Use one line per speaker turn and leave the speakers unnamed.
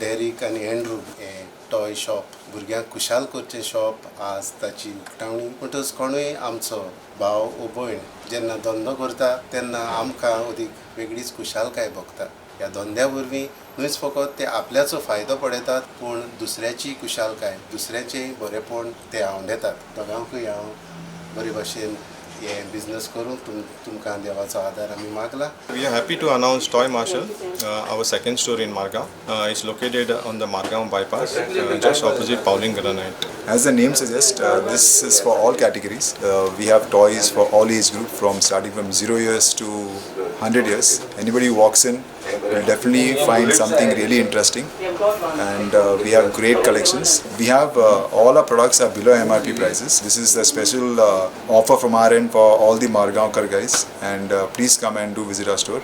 Derek आनी Andrew हें toy shop भुरग्यांक खुशाल करचें शॉप आज ताची उक्तावणी म्हणटच कोणूय आमचो भाव वो भयण जेन्ना धंदो करता तेन्ना आमकां अदीक वेगळीच खुशालकाय भोगता. ह्या धंद्या वरवीं न्हूच फकत ते आपल्याचो फायदो पळयतात पूण दुसऱ्याची खुशालकाय दुसऱ्याचें बरेपण ते आवंडेतात. दोगांकूय हांव बरे भाशेन हे बिझनेस करून तुमकां देवाचो आदार आमी मागला.
We are happy to announce Toy Marshall, our second store in Margao. It's located on the Margao bypass, just opposite Pauling Granite.
As the name suggests, this is for all categories. We have toys for all age group, starting from 0 years to 100 years. Anybody who walks in will definitely find something really interesting, and we have great collections. We have all our products are below MRP prices. This is a special offer from our end for all the Margaonkar guys, and please come and do visit our store.